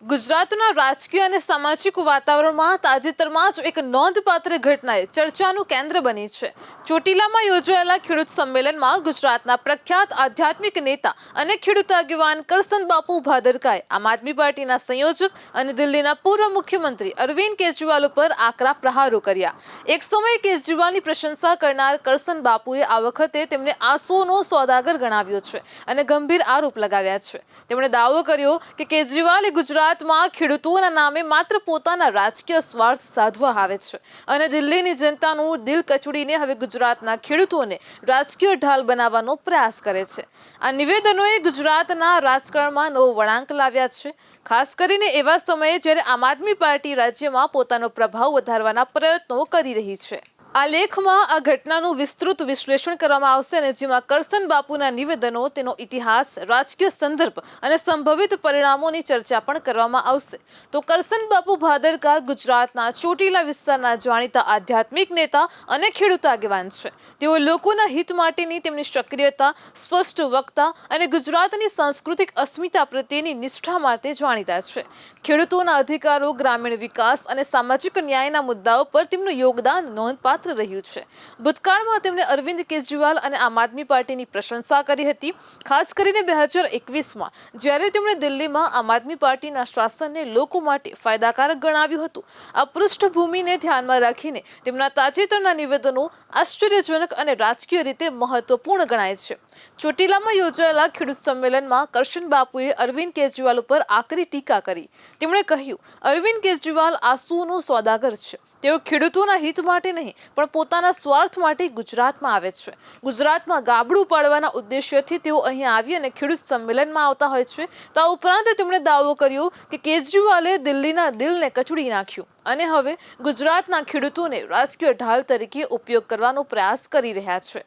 ગુજરાતના રાજકીય અને સામાજિક વાતાવરણમાં તાજેતરમાં જ એક નોંધપાત્ર ઘટનાએ ચર્ચાનું કેન્દ્ર બની છે. ચોટીલામાં યોજાયેલા ખેડૂત સંમેલનમાં ગુજરાતના પ્રખ્યાત આધ્યાત્મિક નેતા અને ખેડૂત આગેવાન કરસન બાપુ ભાદરકાએ આમ આદમી પાર્ટીના સંયોજક અને દિલ્હીના પૂર્વ મુખ્યમંત્રી અરવિંદ કેજરીવાલ ઉપર આકરા પ્રહારો કર્યા. એક સમયે કેજરીવાલની પ્રશંસા કરનાર કરસન બાપુએ આ વખતે તેમને આંસુઓનો સોદાગર ગણાવ્યો છે અને ગંભીર આરોપ લગાવ્યા છે. તેમણે દાવો કર્યો કે કેજરીવાલે ગુજરાતમાં ખેડૂતોના નામે માત્ર પોતાના રાજકીય સ્વાર્થ સાધવા આવે છે અને દિલ્હીની જનતાનું દિલ કચડીને હવે ગુજરાતના ખેડૂતોને રાજકીય ઢાલ બનાવવાનો પ્રયાસ કરે છે. આ નિવેદનોએ ગુજરાતના રાજકારણમાં નવો વળાંક લાવ્યા છે, ખાસ કરીને એવા સમયે જ્યારે આમ આદમી પાર્ટી રાજ્યમાં પોતાનો પ્રભાવ વધારવાના પ્રયત્નો કરી રહી છે. આ લેખમાં આ ઘટનાનું વિસ્તૃત વિશ્લેષણ કરવામાં આવશે અને જેમાં કરસન બાપુના નિવેદનો, તેનો ઇતિહાસ, રાજકીય સંદર્ભ અને સંભવિત પરિણામોની ચર્ચા પણ કરવામાં આવશે. તો કરસન બાપુ ભાદરકા ગુજરાતના ચોટીલા વિસ્તારના જાણીતા આધ્યાત્મિક નેતા અને ખેડૂત આગેવાન છે. તેઓ લોકોના હિત માટેની તેમની સક્રિયતા, સ્પષ્ટ વક્તા અને ગુજરાતની સાંસ્કૃતિક અસ્મિતા પ્રત્યેની નિષ્ઠા માટે જાણીતા છે. ખેડૂતોના અધિકારો, ગ્રામીણ વિકાસ અને સામાજિક ન્યાયના મુદ્દાઓ પર તેમનું યોગદાન નોંધપાત્ર રહ્યું છે. ભૂતકાળમાં તેમણે અરવિંદ કેજરીવાલ અને આમ આદમી પાર્ટીની પ્રશંસા કરી હતી, ખાસ કરીને 2021માં જ્યારે તેમણે દિલ્હીમાં આમ આદમી પાર્ટીના શાસનને લોકો માટે ફાયદાકારક ગણાવ્યું હતું. આ પૃષ્ઠભૂમિને ધ્યાનમાં રાખીને તેમના તાજેતરના નિવેદનો આશ્ચર્યજનક અને રાજકીય રીતે મહત્વપૂર્ણ ગણાય છે. ચોટીલામાં યોજાયેલા ખેડૂત સંમેલનમાં કરશન બાપુએ અરવિંદ કેજરીવાલ ઉપર આકરી ટીકા કરી. તેમણે કહ્યું, અરવિંદ કેજરીવાલ આંસુઓનો સોદાગર છે. તેઓ ખેડૂતોના હિત માટે નહીં પણ પોતાના સ્વાર્થ માટે ગુજરાતમાં આવે છે. ગુજરાતમાં ગાબડું પાડવાના ઉદ્દેશ્યથી તેઓ અહીં આવી અને ખેડૂત સંમેલનમાં આવતા હોય છે. તો આ ઉપરાંત તેમણે દાવો કર્યો કે કેજરીવાલે દિલ્હીના દિલને કચડી નાખ્યું અને હવે ગુજરાતના ખેડૂતોને રાજકીય ઢાલ તરીકે ઉપયોગ કરવાનો પ્રયાસ કરી રહ્યા છે.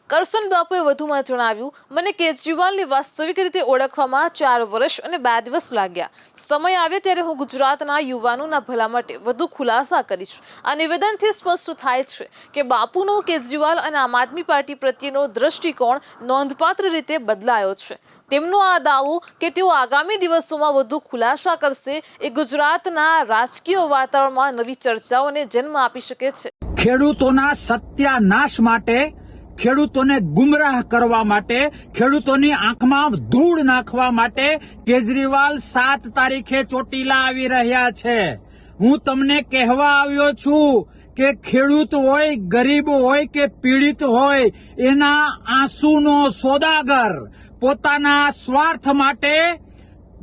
કરસન બાપુએ વધુમાં જણાવ્યું, મને કેજરીવાલને વાસ્તવિક રીતે ઓળખવામાં 4 વર્ષ અને 2 દિવસ લાગ્યા. સમય આવે ત્યારે હું ગુજરાતના યુવાનોના ભલા માટે વધુ ખુલાસા કરીશ. આ નિવેદનથી સ્પષ્ટ થાય છે કે બાપુનો કેજરીવાલ અને આમ આદમી પાર્ટી પ્રત્યેનો દ્રષ્ટિકોણ નોંધપાત્ર રીતે બદલાયો છે. તેમનો આ દાવો કે તેઓ આગામી દિવસોમાં વધુ ખુલાસા કરશે એ ગુજરાતના રાજકીય વાતાવરણમાં નવી ચર્ચાઓને જન્મ આપી શકે છે. ખેડૂતોના સત્યાનાશ માટે, ખેડૂતોને ગુમરાહ કરવા માટે, ખેડૂતોની આંખમાં ધૂળ નાખવા માટે કેજરીવાલ 7 તારીખે ચોટીલા આવી રહ્યા છે. હું તમને કહેવા આવ્યો છું કે ખેડૂત હોય, ગરીબ હોય કે પીડિત હોય, એના આંસુનો સોદાગર, પોતાના સ્વાર્થ માટે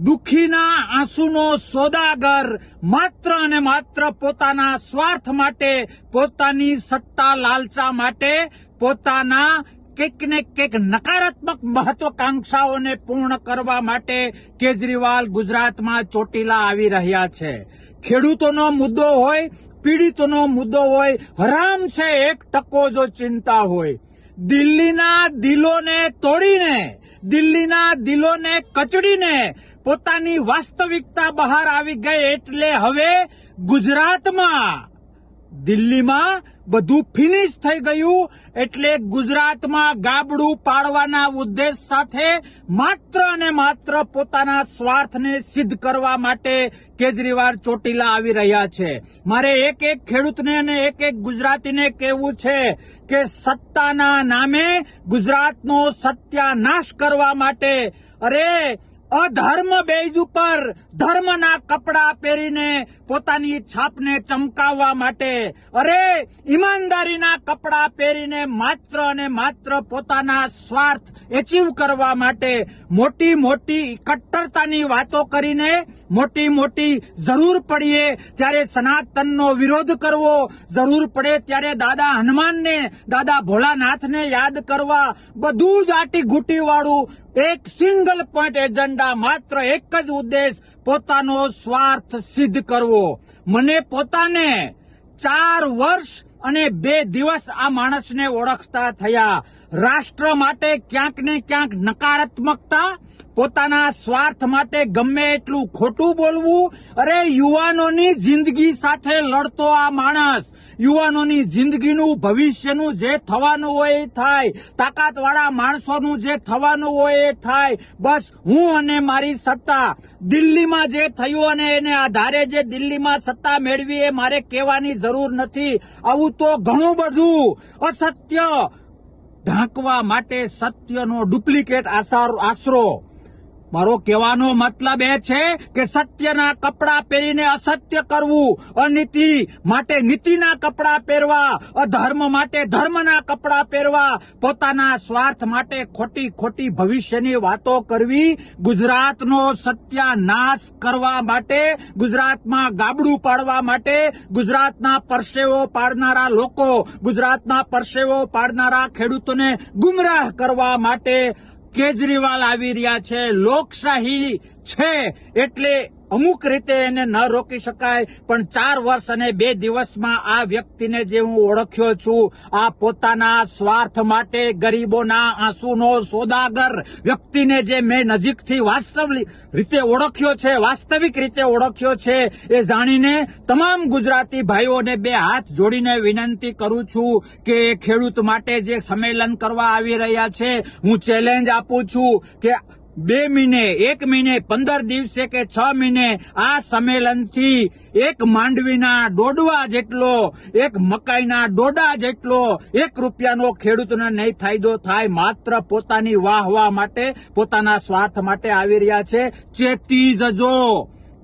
દુઃખીના આંસુનો સોદાગર, માત્ર અને માત્ર પોતાના સ્વાર્થ માટે, પોતાની સત્તા લાલચા માટે, પોતાના કંઈક ને કંઈક નકારાત્મક મહત્વાકાંક્ષાઓને પૂર્ણ કરવા માટે કેજરીવાલ ગુજરાતમાં ચોટીલા આવી રહ્યા છે. ખેડૂતોનો મુદ્દો હોય, પીડિતોનો મુદ્દો હોય, હરામ છે 1% જો ચિંતા હોય. દિલ્હીના દિલોને તોડીને, દિલ્હીના દિલોને કચડીને પોતાની વાસ્તવિકતા બહાર આવી ગઈ એટલે હવે ગુજરાતમાં, દિલ્હીમાં બધું ફિનિશ થઈ ગયું એટલે ગુજરાતમાં ગાબડું પાડવાના ઉદ્દેશ સાથે માત્ર અને માત્ર પોતાના સ્વાર્થને સિદ્ધ કરવા માટે કેજરીવાલ ચોટીલા આવી રહ્યા છે. મારે એક ખેડૂતને અને એક ગુજરાતીને કહેવું છે કે સત્તાના નામે ગુજરાતનો સત્યાનાશ કરવા માટે, અધર્મ બેઝ ઉપર ધર્મના કપડા પહેરીને પોતાની છાપને ચમકાવવા માટે, ઈમાનદારીના કપડા પહેરીને માત્ર અને માત્ર પોતાના સ્વાર્થ એચીવ કરવા માટે મોટી મોટી કટ્ટરતાની વાતો કરીને, મોટી મોટી જરૂર પડીએ ત્યારે સનાતનનો વિરોધ કરવો, જરૂર પડે ત્યારે દાદા હનુમાનને, દાદા ભોળાનાથને યાદ કરવા, બધું જ આટી ઘૂંટી વાળું એક સિંગલ પોઈન્ટ એજન્ડા, માત્ર એક જ ઉદ્દેશ, પોતાનો સ્વાર્થ સિદ્ધ કરવો. મને પોતાને 4 વર્ષ અને 2 દિવસ આ માણસને ઓળખતા થયા. રાષ્ટ્ર માટે ક્યાંક ને ક્યાંક નકારાત્મકતા, પોતાના સ્વાર્થ માટે ગમે એટલું ખોટું બોલવું. અરે યુવાનોની જિંદગી સાથે લડતો આ માણસ યુવાનોની જિંદગીનું ભવિષ્યનું જે થવાનું હોય એ થાય, તાકાતવાળા માણસોનું જે થવાનું હોય એ થાય. બસ હું અને મારી સત્તા, દિલ્હીમાં જે થયું અને એને આધારે જે દિલ્હીમાં સત્તા મેળવી એ મારે કહેવાની જરૂર નથી. આવું તો ઘણું બધું અસત્ય ઢાંકવા માટે સત્યનો ડુપ્લિકેટ આશરો. મારો કહેવાનો મતલબ એ છે કે સત્યના કપડાં પહેરીને અસત્ય કરવું, અનીતિ માટે નીતિના કપડાં પહેરવા, અધર્મ માટે ધર્મના કપડાં પહેરવા, પોતાના સ્વાર્થ માટે ખોટી ખોટી ભવિષ્યની વાતો કરવી, ગુજરાતનો સત્યાનાશ કરવા માટે, ગુજરાતમાં ગાબડું પાડવા માટે, ગુજરાતના પરસેવો પાડનારા લોકો, ગુજરાતના પરસેવો પાડનારા ખેડૂતોને ગુમરાહ કરવા માટે કેજરીવાલ આવી રહ્યા છે. લોકશાહી છે એટલે અમુક રીતે એને ન રોકી શકાય, પણ 4 વર્ષ અને 2 દિવસમાં આ વ્યક્તિને જે હું ઓળખ્યો છું, આ પોતાના સ્વાર્થ માટે ગરીબોના આંસુનો સોદાગર વ્યક્તિને જે મેં નજીકથી વાસ્તવિક રીતે ઓળખ્યો છે એ જાણીને તમામ ગુજરાતી ભાઈઓને 2 હાથ જોડીને વિનંતી કરું છું કે ખેડૂત માટે જે સંમેલન કરવા આવી રહ્યા છે, હું ચેલેન્જ આપું છું કે 2 મહિને, 1 મહિને, 15 દિવસે કે 6 મહિને આ સંમેલનથી એક માંડવીના ડોડવા જેટલો, એક મકાઈના ડોડા જેટલો 1 રૂપિયાનો ખેડૂતને નહીં ફાયદો થાય. માત્ર પોતાની વાહ માટે, પોતાના સ્વાર્થ માટે આવી રહ્યા છે. ચેતી જજો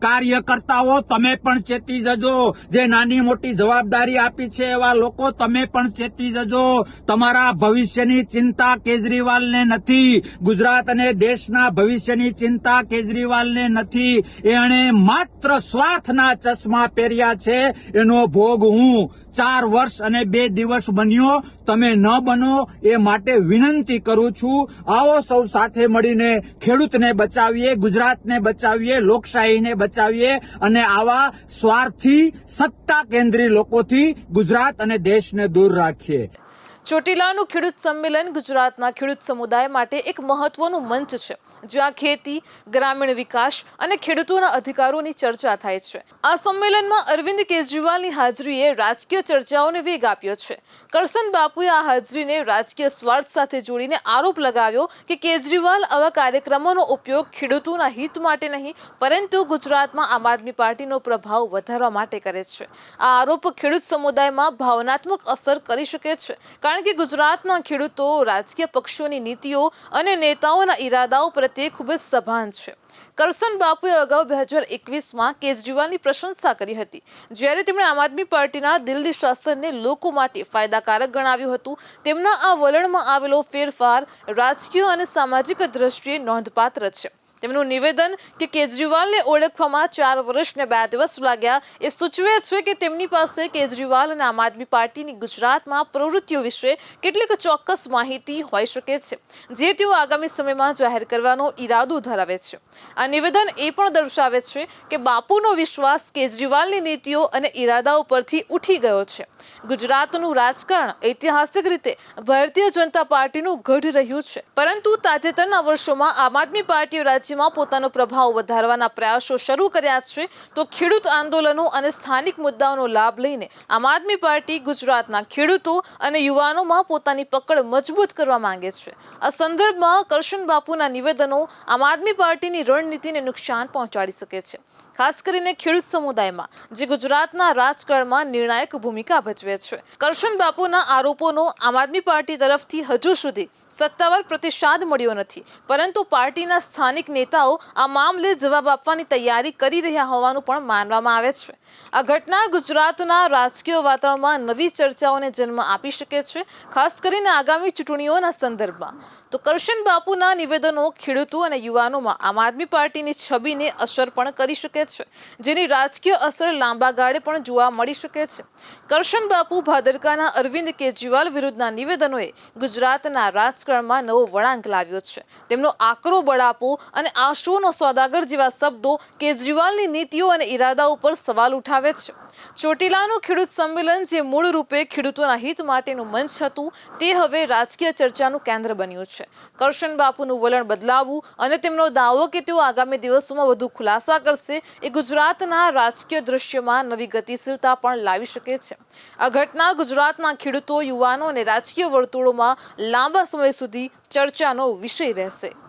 કાર્યકર્તાઓ, તમે પણ ચેતી જજો. જે નાની મોટી જવાબદારી આપી છે એવા લોકો, તમે પણ ચેતી જજો. તમારા ભવિષ્યની ચિંતા કેજરીવાલને નથી, ગુજરાત અને દેશના ભવિષ્યની ચિંતા કેજરીવાલને નથી. એણે માત્ર સ્વાર્થના ચશ્મા પહેર્યા છે. એનો ભોગ હું 4 વર્ષ અને 2 દિવસ બન્યો. તમે ન બનો એ માટે વિનંતી કરું છું. આવો સૌ સાથે મળીને ખેડૂતને બચાવીએ, ગુજરાતને બચાવીએ, લોકશાહીને બચાવીએ અને આવા સ્વાર્થી સત્તા કેન્દ્રી લોકોથી ગુજરાત અને દેશને દૂર રાખીએ. ચોટીલાનું ખેડૂત સંમેલન ગુજરાતના ખેડૂત સમુદાય માટે એક મહત્વનું મંચ છે, જ્યાં ખેતી, ગ્રામીણ વિકાસ અને ખેડૂતોના અધિકારોની ચર્ચા થાય છે. આ સંમેલનમાં અરવિંદ કેજરીવાલની હાજરીએ રાજકીય ચર્ચાઓને વેગ આપ્યો છે. કરસન બાપુએ આ હાજરીને રાજકીય સ્વાર્થ સાથે જોડીને આરોપ લગાવ્યો કે કેજરીવાલ આવા કાર્યક્રમોનો ઉપયોગ ખેડૂતોના હિત માટે નહીં, પરંતુ ગુજરાતમાં આમ આદમી પાર્ટીનો પ્રભાવ વધારવા માટે કરે છે. આ આરોપ ખેડૂત સમુદાયમાં ભાવનાત્મક અસર કરી શકે છે, કારણ કે ગુજરાતના ખેડૂતો રાજકીય પક્ષોની નીતિઓ અને નેતાઓના ઈરાદાઓ પ્રત્યે ખૂબ જ સભાન છે. કરસન બાપુએ અગાઉ 2021માં કેજરીવાલની પ્રશંસા કરી હતી, જ્યારે તેમણે આમ આદમી પાર્ટીના દિલ્હી શાસનને લોકો માટે ફાયદાકારક ગણાવ્યું હતું. તેમના આ વલણમાં આવેલો ફેરફાર રાજકીય અને સામાજિક દ્રષ્ટિએ નોંધપાત્ર છે. તેમનું નિવેદન કે કેજરીવાલને ઓળખવામાં 4 વર્ષ ને 2 દિવસ લાગ્યા એ સૂચવે છે કે તેમની પાસે કેજરીવાલ અને આમ આદમી પાર્ટીની ગુજરાતમાં પ્રવૃત્તિઓ વિશે કેટલીક ચોક્કસ માહિતી હોઈ શકે છે, જે તેઓ આગામી સમયમાં જાહેર કરવાનો ઈરાદો ધરાવે છે. આ નિવેદન એ પણ દર્શાવે છે કે બાપુનો વિશ્વાસ કેજરીવાલની નીતિઓ અને ઈરાદાઓ પરથી ઉઠી ગયો છે. ગુજરાતનું રાજકારણ ઐતિહાસિક રીતે ભારતીય જનતા પાર્ટીનું ગઢ રહ્યું છે, પરંતુ તાજેતરના વર્ષોમાં આમ આદમી પાર્ટીએ રાજ્યમાં પોતાનો પ્રભાવ વધારવાના પ્રયાસો શરૂ કર્યા છે. તો ખેડૂત આંદોલનો અને સ્થાનિક મુદ્દાઓનો લાભ લઈને આમ આદમી પાર્ટી ગુજરાતના ખેડૂતો અને યુવાનોમાં પોતાની પકડ મજબૂત કરવા માંગે છે. આ સંદર્ભમાં કરશન બાપુના નિવેદનો આમ આદમી પાર્ટીની રણનીતિને નુકસાન પહોંચાડી શકે છે, ખાસ કરીને ખેડૂત સમુદાયમાં, જે ગુજરાતના રાજકારણમાં નિર્ણાયક ભૂમિકા ભજવે છે. કરશન બાપુના આરોપોનો આમ આદમી પાર્ટી તરફથી હજુ સુધી સત્તાવાર પ્રતિસાદ મળ્યો નથી, પરંતુ પાર્ટીના સ્થાનિક નેતાઓ આ મામલે જવાબ આપવાની તૈયારી કરી રહ્યા હોવાનું પણ માનવામાં આવે છે. આ ઘટના ગુજરાતના રાજકીય વાતાવરણમાં નવી ચર્ચાઓને જન્મ આપી શકે છે, ખાસ કરીને આગામી ચૂંટણીઓના સંદર્ભમાં. તો કરશન બાપુના નિવેદનો ખેડૂતો અને યુવાનોમાં આમ આદમી પાર્ટીની છબીને અસર પણ કરી શકે છે, જેની રાજકીય અસર લાંબા ગાળે પણ જોવા મળી શકે છે. કરશન બાપુ ભાદરકાના અરવિંદ કેજરીવાલ વિરુદ્ધના નિવેદનોએ ગુજરાતના રાજકારણમાં નવો વળાંક લાવ્યો છે. તેમનો આકરો બળાપો અને અને આશુઓનો સોદાગર જેવા શબ્દો કેજરીવાલની નીતિઓ અને ઇરાદા ઉપર સવાલ ઉઠાવે છે. ચોટીલાનું ખેડૂત સંમેલન જે મૂળ રૂપે ખેડૂતોના હિત માટેનું મંચ હતું તે હવે રાજકીય ચર્ચાનું કેન્દ્ર બન્યું છે. કરશન બાપુનું વલણ બદલાવવું અને તેમનો દાવો કે તેઓ આગામી દિવસોમાં વધુ ખુલાસા કરશે એ ગુજરાતના રાજકીય દૃશ્યમાં નવી ગતિશીલતા પણ લાવી શકે છે. આ ઘટના ગુજરાતના ખેડૂતો, યુવાનો અને રાજકીય વર્તુળોમાં લાંબા સમય સુધી ચર્ચાનો વિષય રહેશે.